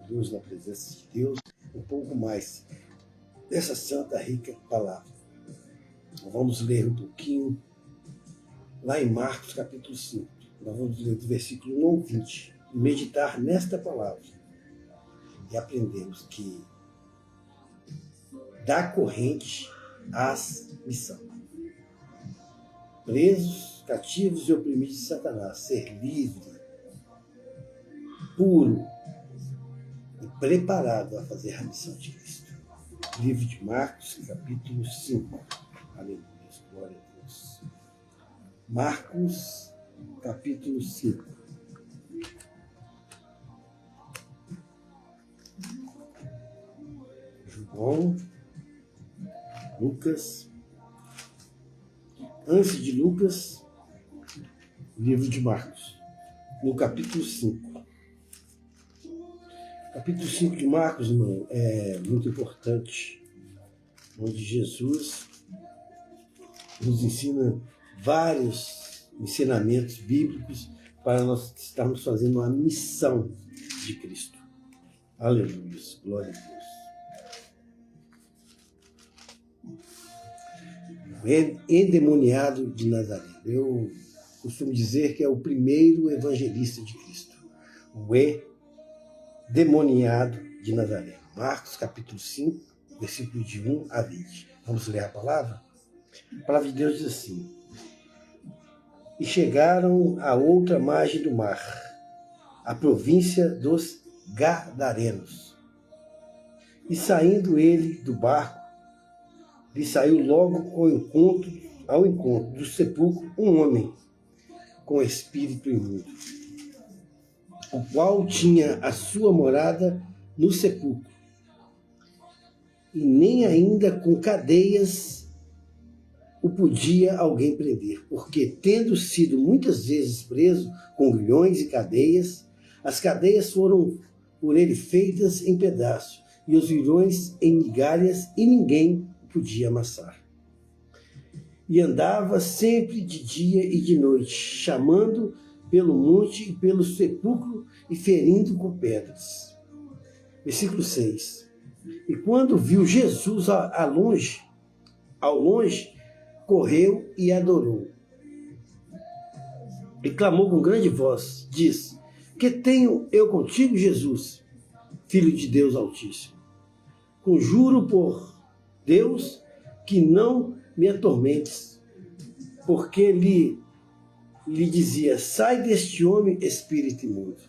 Deus, na presença de Deus, um pouco mais dessa santa, rica palavra. Vamos ler um pouquinho lá em Marcos, capítulo 5. Nós vamos ler do versículo 1 ao 20 e meditar nesta palavra. E aprendemos que dá corrente às missão. Presos, cativos e oprimidos de Satanás, ser livre, puro e preparado a fazer a missão de Cristo. Livro de Marcos, capítulo 5. Aleluia, glória a Deus. Marcos, capítulo 5. João, Lucas. Antes de Lucas, livro de Marcos, no capítulo 5. Capítulo 5 de Marcos, irmão, é muito importante, onde Jesus nos ensina vários ensinamentos bíblicos para nós estarmos fazendo uma missão de Cristo. Aleluia, glória a Deus. Endemoniado de Nazaré. Eu costumo dizer que é o primeiro evangelista de Cristo. O endemoniado de Nazaré. Marcos, capítulo 5, versículo de 1 a 20. Vamos ler a palavra? A palavra de Deus diz assim: E chegaram à outra margem do mar, a província dos Gadarenos. E saindo ele do barco, lhe saiu logo ao encontro do sepulcro um homem com espírito imundo, o qual tinha a sua morada no sepulcro, e nem ainda com cadeias o podia alguém prender, porque, tendo sido muitas vezes preso com grilhões e cadeias, as cadeias foram por ele feitas em pedaços, e os grilhões em migalhas, e ninguém podia amassar. E andava sempre de dia e de noite, chamando pelo monte e pelo sepulcro e ferindo com pedras. Versículo 6. E quando viu Jesus ao longe, correu e adorou. E clamou com grande voz, diz: Que tenho eu contigo, Jesus, Filho de Deus Altíssimo? Conjuro por Deus, que não me atormentes, porque lhe dizia: Sai deste homem, espírito imundo.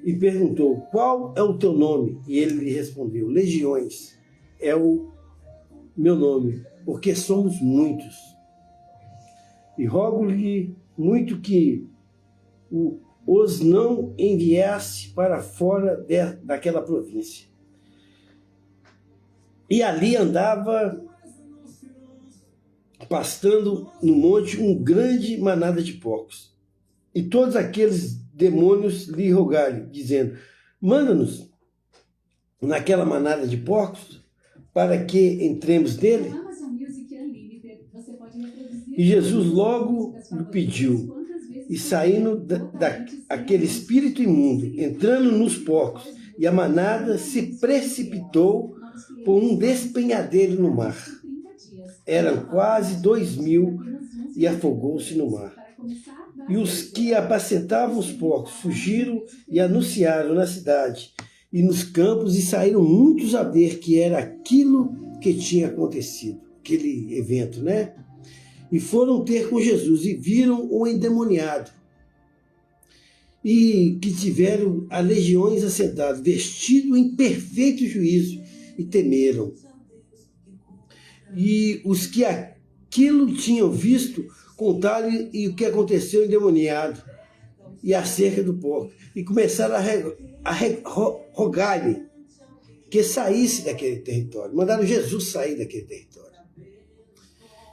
E perguntou: Qual é o teu nome? E ele lhe respondeu: Legiões é o meu nome, porque somos muitos. E rogo-lhe muito que os não enviasse para fora daquela província. E ali andava pastando no monte um grande manada de porcos. E todos aqueles demônios lhe rogaram, dizendo: Manda-nos naquela manada de porcos, para que entremos nele. E Jesus logo lhe pediu, e saindo daquele espírito imundo, entrando nos porcos, e a manada se precipitou por um despenhadeiro no mar. Eram quase 2.000 e afogou-se no mar. E os que apacentavam os porcos fugiram e anunciaram na cidade e nos campos, e saíram muitos a ver que era aquilo que tinha acontecido, aquele evento, né? E foram ter com Jesus e viram o endemoniado, e que tiveram a legiões assentado, vestido em perfeito juízo, e temeram. E os que aquilo tinham visto contaram e o que aconteceu endemoniado e acerca do porco, e começaram a rogar-lhe que saísse daquele território. Mandaram Jesus sair daquele território.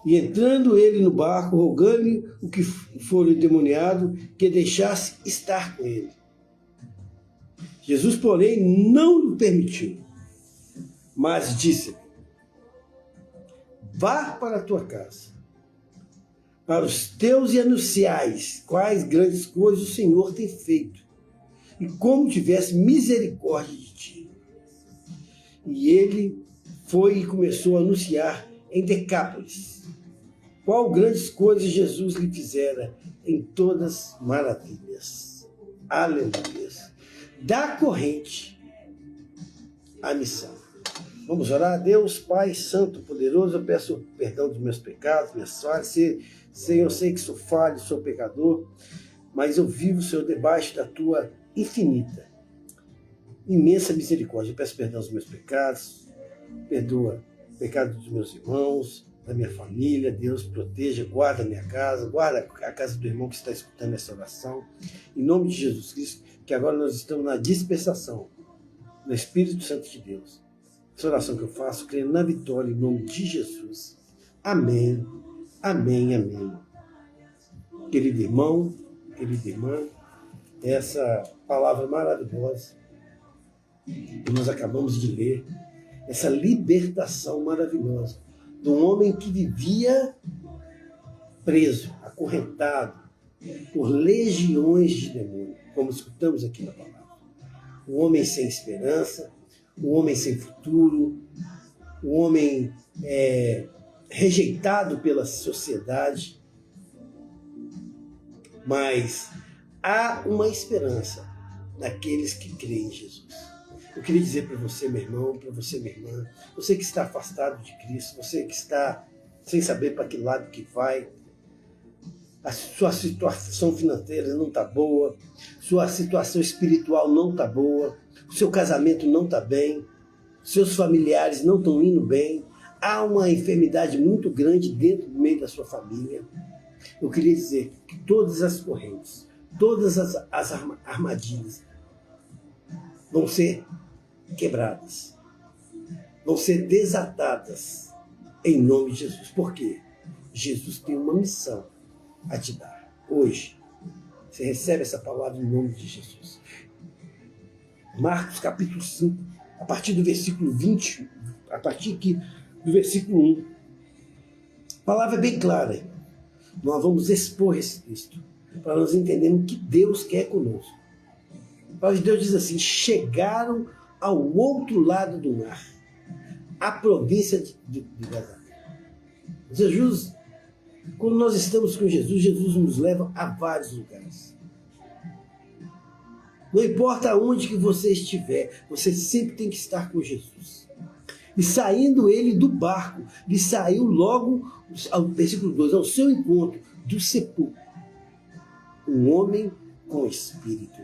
E entrando ele no barco, rogando-lhe o que for endemoniado, que deixasse estar com ele. Jesus, porém, não lhe permitiu, mas disse-lhe: Vá para a tua casa, para os teus e anunciais quais grandes coisas o Senhor tem feito, e como tivesse misericórdia de ti. E ele foi e começou a anunciar em Decápolis qual grandes coisas Jesus lhe fizera em todas maravilhas. Aleluia. Da corrente à missão. Vamos orar? Deus, Pai Santo, Poderoso, eu peço perdão dos meus pecados, minhas falhas. Senhor, eu sei que sou falho, sou pecador, mas eu vivo, Senhor, debaixo da Tua infinita, imensa misericórdia. Eu peço perdão dos meus pecados, perdoa o pecado dos meus irmãos, da minha família. Deus, proteja, guarda a minha casa, guarda a casa do irmão que está escutando essa oração. Em nome de Jesus Cristo, que agora nós estamos na dispensação do Espírito Santo de Deus. Essa oração que eu faço, crendo na vitória em nome de Jesus. Amém, amém, amém. Querido irmão, querida irmã, essa palavra maravilhosa que nós acabamos de ler, essa libertação maravilhosa de um homem que vivia preso, acorrentado por legiões de demônios, como escutamos aqui na palavra. Um homem sem esperança, um homem sem futuro, um homem rejeitado pela sociedade. Mas há uma esperança naqueles que creem em Jesus. Eu queria dizer para você, meu irmão, para você, minha irmã, você que está afastado de Cristo, você que está sem saber para que lado que vai, a sua situação financeira não está boa, sua situação espiritual não está boa, o seu casamento não está bem, seus familiares não estão indo bem, há uma enfermidade muito grande dentro do meio da sua família. Eu queria dizer que todas as correntes, todas as armadilhas vão ser quebradas, vão ser desatadas em nome de Jesus. Por quê? Jesus tem uma missão a te dar. Hoje, você recebe essa palavra em nome de Jesus. Marcos capítulo 5, a partir do versículo 20, a partir aqui do versículo 1. A palavra é bem clara. Nós vamos expor esse texto para nós entendermos o que Deus quer conosco. A palavra de Deus diz assim: chegaram ao outro lado do mar, a província de Gaza. Jesus, quando nós estamos com Jesus, Jesus nos leva a vários lugares. Não importa onde que você estiver, você sempre tem que estar com Jesus. E saindo ele do barco, ele saiu logo, ao versículo 2, ao seu encontro do sepulcro, um homem com espírito.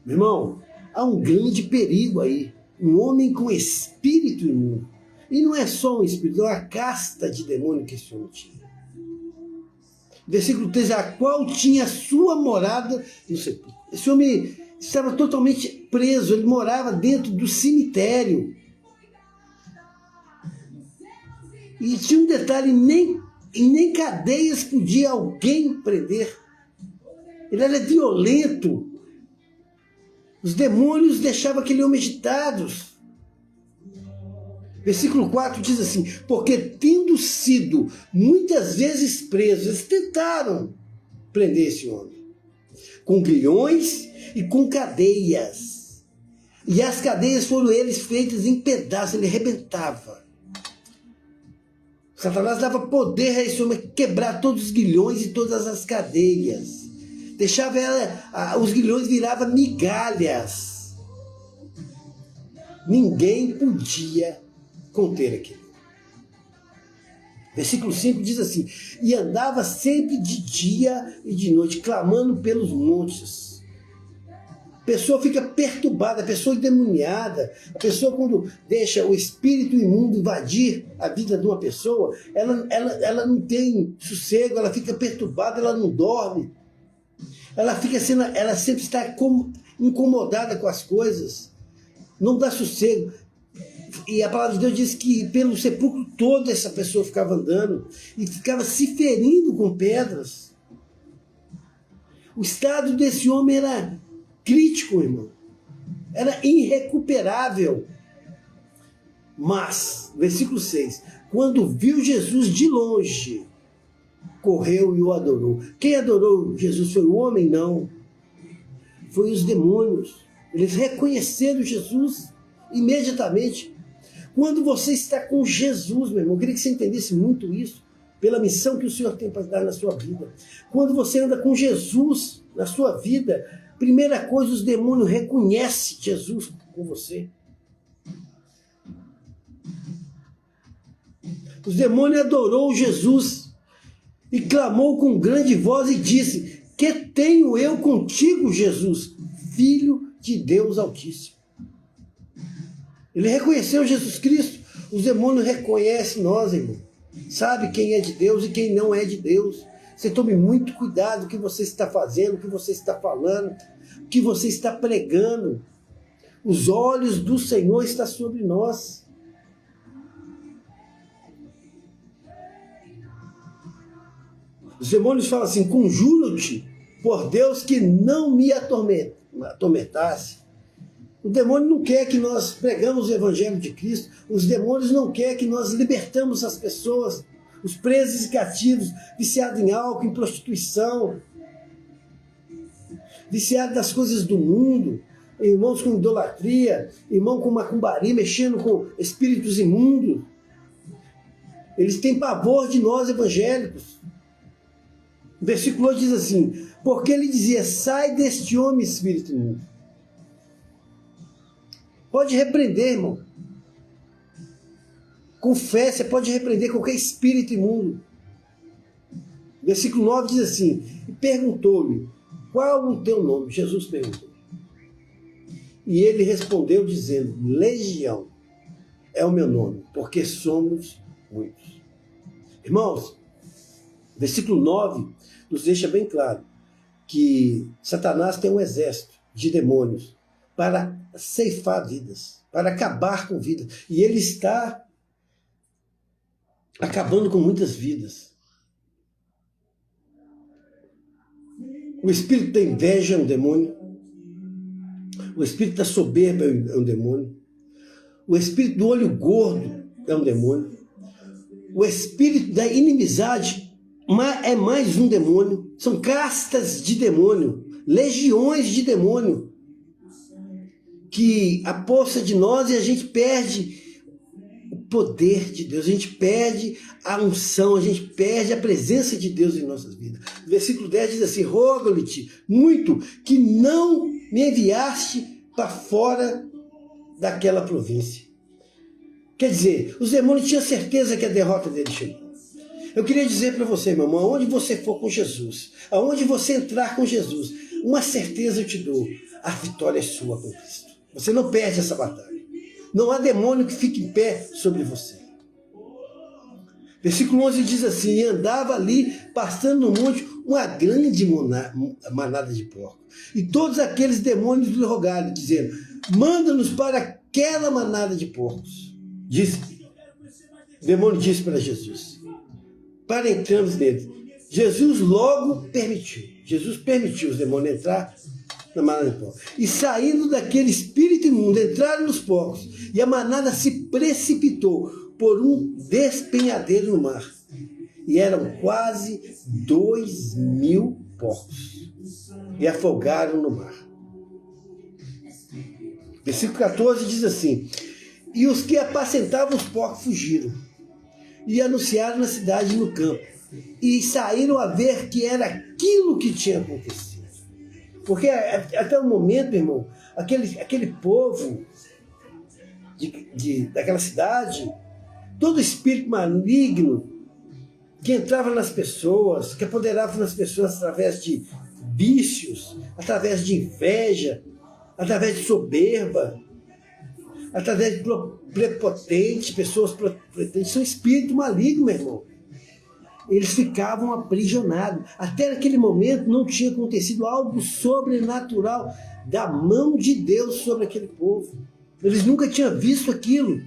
Meu irmão, há um grande perigo aí, um homem com espírito imundo. E não é só um espírito, é uma casta de demônio que esse homem tinha. Versículo 3, a qual tinha sua morada no sepulcro. Esse homem estava totalmente preso, ele morava dentro do cemitério. E tinha um detalhe, nem cadeias podia alguém prender. Ele era violento. Os demônios deixavam aquele homem agitado. Versículo 4 diz assim: porque tendo sido muitas vezes presos, eles tentaram prender esse homem, com grilhões e com cadeias. E as cadeias foram eles feitas em pedaços, ele arrebentava. Satanás dava poder a esse homem quebrar todos os grilhões e todas as cadeias. Deixava os grilhões viravam migalhas. Ninguém podia conter aquilo. Versículo 5 diz assim: e andava sempre de dia e de noite, clamando pelos montes. A pessoa fica perturbada, a pessoa endemoniada, a pessoa quando deixa o espírito imundo invadir a vida de uma pessoa, ela não tem sossego, ela fica perturbada, ela não dorme. Ela sempre está incomodada com as coisas, não dá sossego. E a palavra de Deus diz que pelo sepulcro todo essa pessoa ficava andando e ficava se ferindo com pedras. O estado desse homem era crítico, irmão. Era irrecuperável. Mas, versículo 6, quando viu Jesus de longe, correu e o adorou. Quem adorou Jesus foi o homem? Não. foi os demônios. Eles reconheceram Jesus imediatamente. Quando você está com Jesus, meu irmão, eu queria que você entendesse muito isso, pela missão que o Senhor tem para dar na sua vida. Quando você anda com Jesus na sua vida, primeira coisa, os demônios reconhecem Jesus com você. Os demônios adorou Jesus e clamou com grande voz e disse: que tenho eu contigo, Jesus, Filho de Deus Altíssimo. Ele reconheceu Jesus Cristo. Os demônios reconhecem nós, irmão. Sabe quem é de Deus e quem não é de Deus. Você tome muito cuidado com o que você está fazendo, o que você está falando, o que você está pregando. Os olhos do Senhor estão sobre nós. Os demônios falam assim: conjuro-te por Deus que não me atormentasse. O demônio não quer que nós pregamos o Evangelho de Cristo. Os demônios não querem que nós libertamos as pessoas, os presos e cativos, viciados em álcool, em prostituição, viciados das coisas do mundo, irmãos com idolatria, irmão com macumbaria, mexendo com espíritos imundos. Eles têm pavor de nós evangélicos. O versículo 8 diz assim: porque ele dizia: sai deste homem, espírito imundo. Pode repreender, irmão. Com fé, você pode repreender qualquer espírito imundo. Versículo 9 diz assim: e perguntou-lhe: qual o teu nome? Jesus perguntou. E ele respondeu dizendo: Legião é o meu nome, porque somos muitos. Irmãos, versículo 9 nos deixa bem claro que Satanás tem um exército de demônios para ceifar vidas, para acabar com vidas. E ele está acabando com muitas vidas. O espírito da inveja é um demônio. O espírito da soberba é um demônio. O espírito do olho gordo é um demônio. O espírito da inimizade é mais um demônio. São castas de demônio, legiões de demônio que aposta de nós e a gente perde o poder de Deus, a gente perde a unção, a gente perde a presença de Deus em nossas vidas. O versículo 10 diz assim: rogo-lhe muito que não me enviaste para fora daquela província. Quer dizer, os demônios tinham certeza que a derrota dele chegou. Eu queria dizer para você, meu irmão, aonde você for com Jesus, aonde você entrar com Jesus, uma certeza eu te dou: a vitória é sua com Cristo. Você não perde essa batalha. Não há demônio que fique em pé sobre você. Versículo 11 diz assim: e andava ali, passando no monte, uma grande manada de porcos. E todos aqueles demônios lhe rogaram, dizendo: manda-nos para aquela manada de porcos. O demônio disse para Jesus: para entrarmos neles. Jesus logo permitiu. Jesus permitiu os demônios entrar na manada de porcos. E saindo daquele espírito imundo, entraram nos porcos. E a manada se precipitou por um despenhadeiro no mar. E eram quase 2.000 porcos. E afogaram no mar. Versículo 14 diz assim: e os que apacentavam os porcos fugiram. E anunciaram na cidade e no campo. E saíram a ver que era aquilo que tinha acontecido. Porque até o momento, meu irmão, aquele povo daquela cidade, todo espírito maligno que entrava nas pessoas, que apoderava nas pessoas através de vícios, através de inveja, através de soberba, através de prepotentes, pessoas prepotentes, são espíritos malignos, meu irmão. Eles ficavam aprisionados. Até naquele momento não tinha acontecido algo sobrenatural da mão de Deus sobre aquele povo. Eles nunca tinham visto aquilo.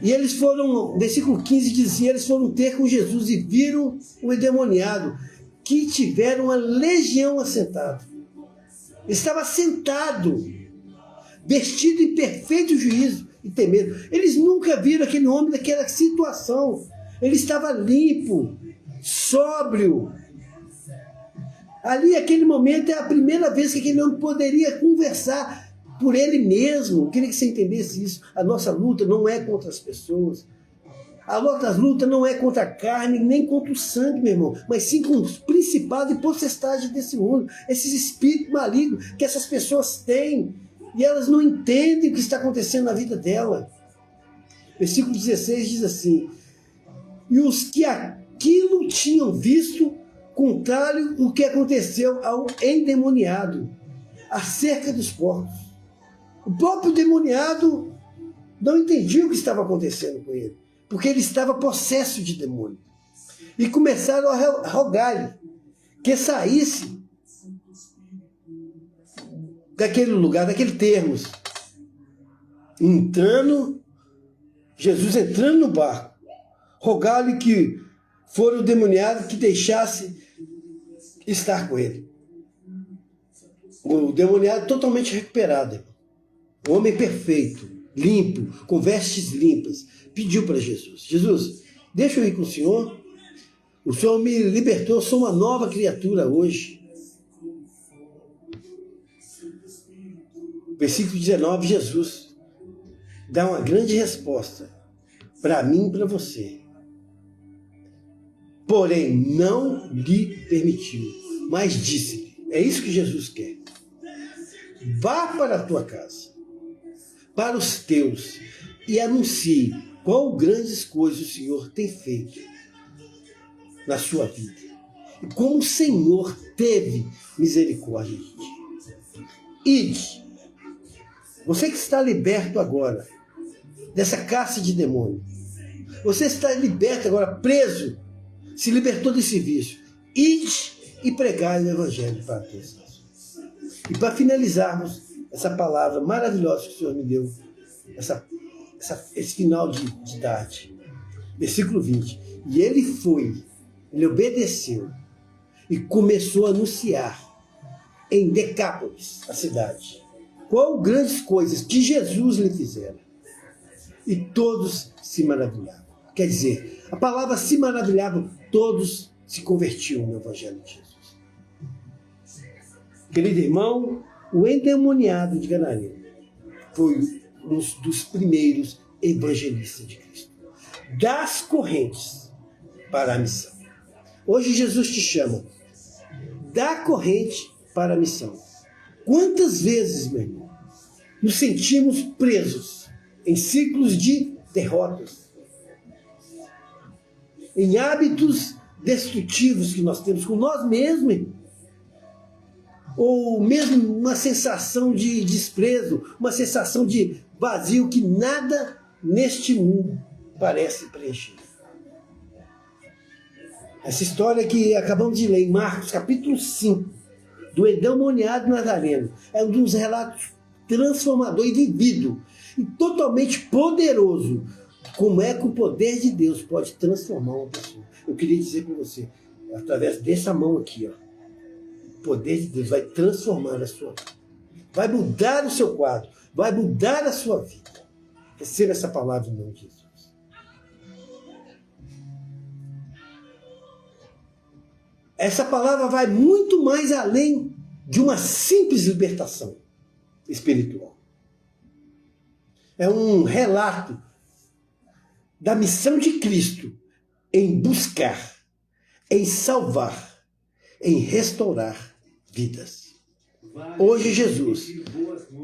E eles foram, versículo 15 dizia, eles foram ter com Jesus e viram o endemoniado, que tiveram uma legião assentada. Ele estava sentado, vestido em perfeito juízo e temedo. Eles nunca viram aquele homem naquela situação. Ele estava limpo, sóbrio, Ali, aquele momento, é a primeira vez que aquele homem poderia conversar por ele mesmo. Eu queria que você entendesse isso. A nossa luta não é contra as pessoas. A nossa luta não é contra a carne, nem contra o sangue, meu irmão, mas sim com os principados e potestades desse mundo. Esses espíritos malignos que essas pessoas têm. E elas não entendem o que está acontecendo na vida dela. Versículo 16 diz assim: e os que aquilo tinham visto, contrário o que aconteceu ao endemoniado, acerca dos porcos. O próprio endemoniado não entendia o que estava acontecendo com ele, porque ele estava possesso de demônio. E começaram a rogar-lhe que saísse daquele lugar, daquele termos. Jesus entrando no barco, rogar-lhe que fora o demoniado que deixasse estar com ele. O demoniado totalmente recuperado, o homem perfeito, limpo, com vestes limpas, pediu para Jesus: Jesus, deixa eu ir com o Senhor me libertou, eu sou uma nova criatura hoje. Versículo 19, Jesus dá uma grande resposta para mim e para você. Porém, não lhe permitiu, mas disse-lhe, é isso que Jesus quer: vá para a tua casa, para os teus, e anuncie quão grandes coisas o Senhor tem feito na sua vida, e como o Senhor teve misericórdia de ti. Ide, você que está liberto agora dessa caça de demônio, você está liberto agora, preso, se libertou desse vício. Ide e pregai o Evangelho para todos. E para finalizarmos essa palavra maravilhosa que o Senhor me deu, esse final de tarde, versículo 20. E ele obedeceu e começou a anunciar em Decápolis, a cidade, quão grandes coisas que Jesus lhe fizera. E todos se maravilhavam. Quer dizer, a palavra se maravilhavam, todos se convertiam no Evangelho de Jesus. Querido irmão, o endemoniado de Gadareno foi um dos primeiros evangelistas de Cristo. Das correntes para a missão. Hoje Jesus te chama da corrente para a missão. Quantas vezes, meu irmão, nos sentimos presos em ciclos de derrotas, em hábitos destrutivos que nós temos com nós mesmos, irmão. Ou mesmo uma sensação de desprezo, uma sensação de vazio que nada neste mundo parece preencher. Essa história que acabamos de ler em Marcos, capítulo 5, do endemoniado Nazareno, é um dos relatos transformador e vivido, e totalmente poderoso. Como é que o poder de Deus pode transformar uma pessoa? Eu queria dizer para você, através dessa mão aqui, ó, o poder de Deus vai transformar a sua vida. Vai mudar o seu quadro. Vai mudar a sua vida. Receba essa palavra em nome de Jesus. Essa palavra vai muito mais além de uma simples libertação espiritual. É um relato da missão de Cristo em buscar, em salvar, em restaurar vidas. Hoje Jesus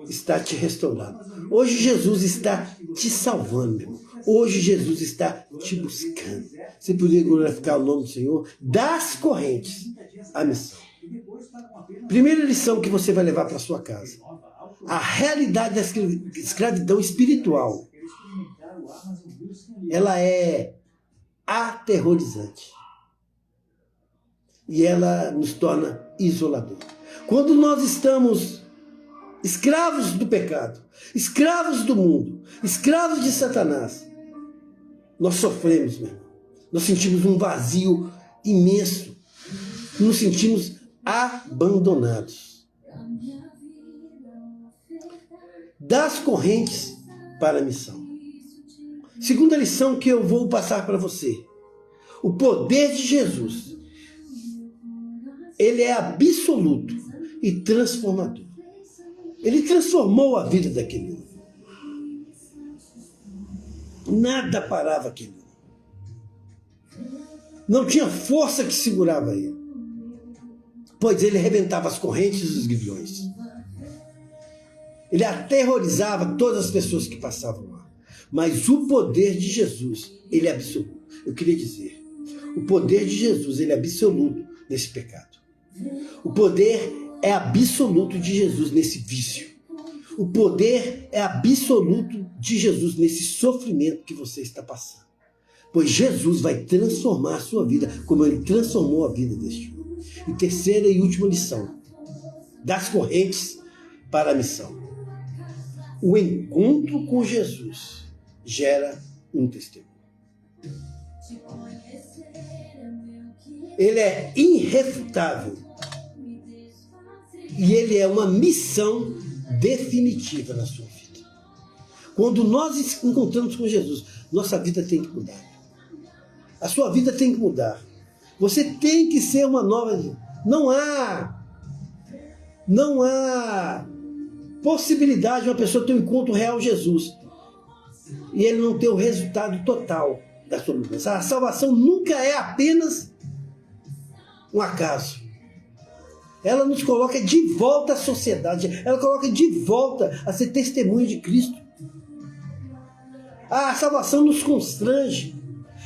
está te restaurando. Hoje Jesus está te salvando, meu irmão. Hoje Jesus está te buscando. Você poderia glorificar o nome do Senhor? Das correntes à missão. Primeira lição que você vai levar para sua casa. A realidade da escravidão espiritual, ela é aterrorizante. E ela nos torna isolador. Quando nós estamos escravos do pecado, escravos do mundo, escravos de Satanás, nós sofremos, meu irmão. Nós sentimos um vazio imenso. Nos sentimos abandonados. Das correntes para a missão. Segunda lição que eu vou passar para você. O poder de Jesus ele é absoluto e transformador. Ele transformou a vida daquele homem. Nada parava aquele homem. Não tinha força que segurava ele, pois ele arrebentava as correntes e os grilhões. Ele aterrorizava todas as pessoas que passavam lá. Mas o poder de Jesus, ele é absoluto. Eu queria dizer, o poder de Jesus, ele é absoluto nesse pecado. O poder é absoluto de Jesus nesse vício. O poder é absoluto de Jesus nesse sofrimento que você está passando. Pois Jesus vai transformar a sua vida, como ele transformou a vida deste homem. E terceira e última lição, das correntes para a missão. O encontro com Jesus gera um testemunho. Ele é irrefutável. E ele é uma missão definitiva na sua vida. Quando nós nos encontramos com Jesus, nossa vida tem que mudar. A sua vida tem que mudar. Você tem que ser uma nova. Não há possibilidade de uma pessoa ter um encontro real com Jesus e ele não ter o resultado total da sua mudança. A salvação nunca é apenas um acaso. Ela nos coloca de volta à sociedade. Ela coloca de volta a ser testemunha de Cristo. A salvação nos constrange.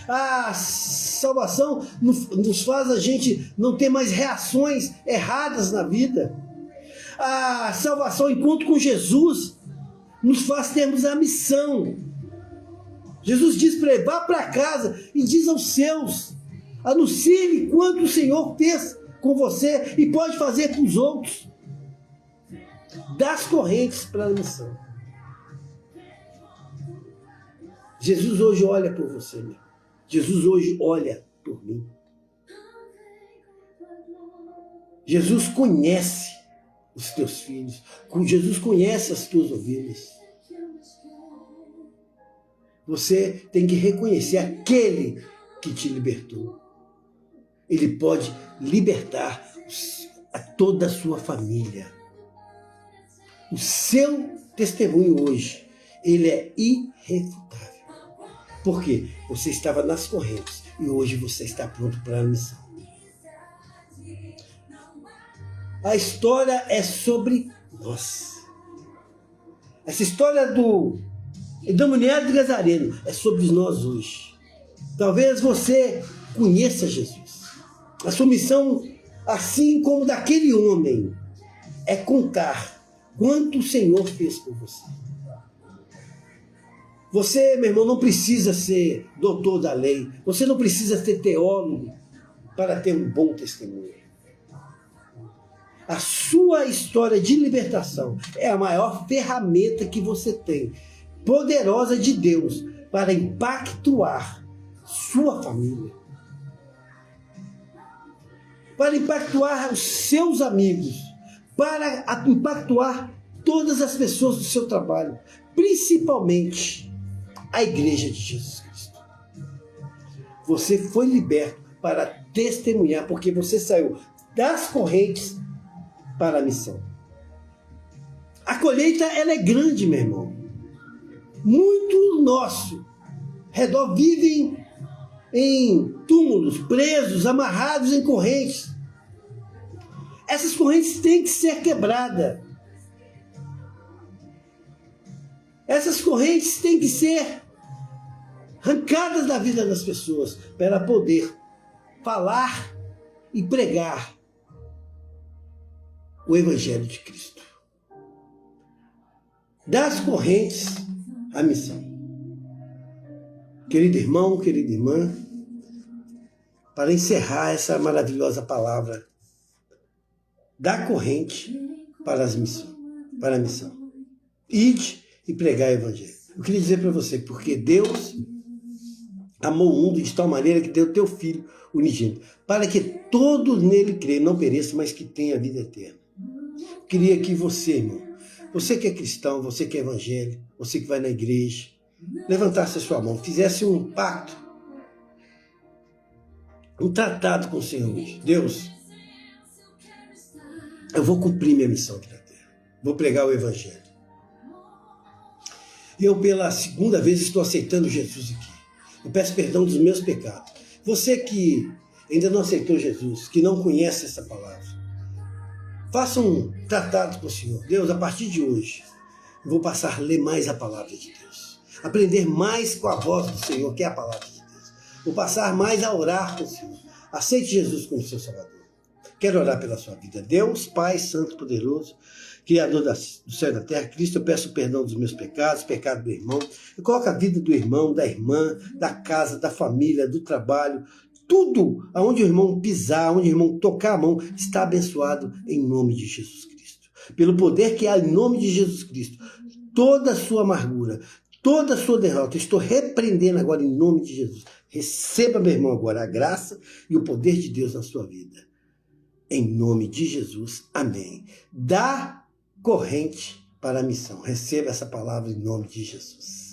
A salvação nos faz a gente não ter mais reações erradas na vida. A salvação, o encontro com Jesus, nos faz termos a missão. Jesus diz para ele, vá para casa e diz aos seus, anuncie-lhe quanto o Senhor fez com você e pode fazer com os outros. Das correntes para a missão. Jesus hoje olha por você, meu. Jesus hoje olha por mim. Jesus conhece os teus filhos. Jesus conhece as tuas ovelhas. Você tem que reconhecer aquele que te libertou. Ele pode libertar a toda a sua família. O seu testemunho hoje, ele é irrefutável. Por quê? Você estava nas correntes e hoje você está pronto para a missão. A história é sobre nós. Essa história da mulher de Gazareno é sobre nós hoje. Talvez você conheça Jesus. A sua missão, assim como daquele homem, é contar quanto o Senhor fez por você. Você, meu irmão, não precisa ser doutor da lei. Você não precisa ser teólogo para ter um bom testemunho. A sua história de libertação é a maior ferramenta que você tem, poderosa de Deus, para impactuar sua família, para impactuar os seus amigos, para impactuar todas as pessoas do seu trabalho, principalmente a Igreja de Jesus Cristo. Você foi liberto para testemunhar, porque você saiu das correntes para a missão. A colheita, ela é grande, meu irmão. Muito nosso redor vivem em túmulos, presos, amarrados em correntes. Essas correntes têm que ser quebradas. Essas correntes têm que ser arrancadas da vida das pessoas para poder falar e pregar o Evangelho de Cristo. Das correntes à missão. Querido irmão, querida irmã, para encerrar essa maravilhosa palavra, da corrente para a missão. Ide e pregar o Evangelho. Eu queria dizer para você, porque Deus amou o mundo de tal maneira que deu o teu Filho unigênito, para que todos nele creiam, não pereçam, mas que tenha a vida eterna. Eu queria que você, irmão, você que é cristão, você que é evangélico, você que vai na igreja, levantasse a sua mão, fizesse um pacto, um tratado com o Senhor. Deus, eu vou cumprir minha missão aqui na terra. Vou pregar o evangelho. Eu, pela segunda vez, estou aceitando Jesus aqui. Eu peço perdão dos meus pecados. Você que ainda não aceitou Jesus, que não conhece essa palavra, faça um tratado com o Senhor. Deus, a partir de hoje, eu vou passar a ler mais a palavra de Deus. Aprender mais com a voz do Senhor, que é a palavra de Deus. Vou passar mais a orar com o Senhor. Aceite Jesus como seu Salvador. Quero orar pela sua vida. Deus, Pai Santo, Poderoso, Criador do céu e da terra, Cristo, eu peço perdão dos meus pecados, pecado do irmão. Eu coloco a vida do irmão, da irmã, da casa, da família, do trabalho. Tudo aonde o irmão pisar, onde o irmão tocar a mão, está abençoado em nome de Jesus Cristo. Pelo poder que há em nome de Jesus Cristo. Toda a sua amargura, toda a sua derrota, estou repreendendo agora em nome de Jesus. Receba, meu irmão, agora a graça e o poder de Deus na sua vida. Em nome de Jesus, amém. Dá corrente para a missão. Receba essa palavra em nome de Jesus.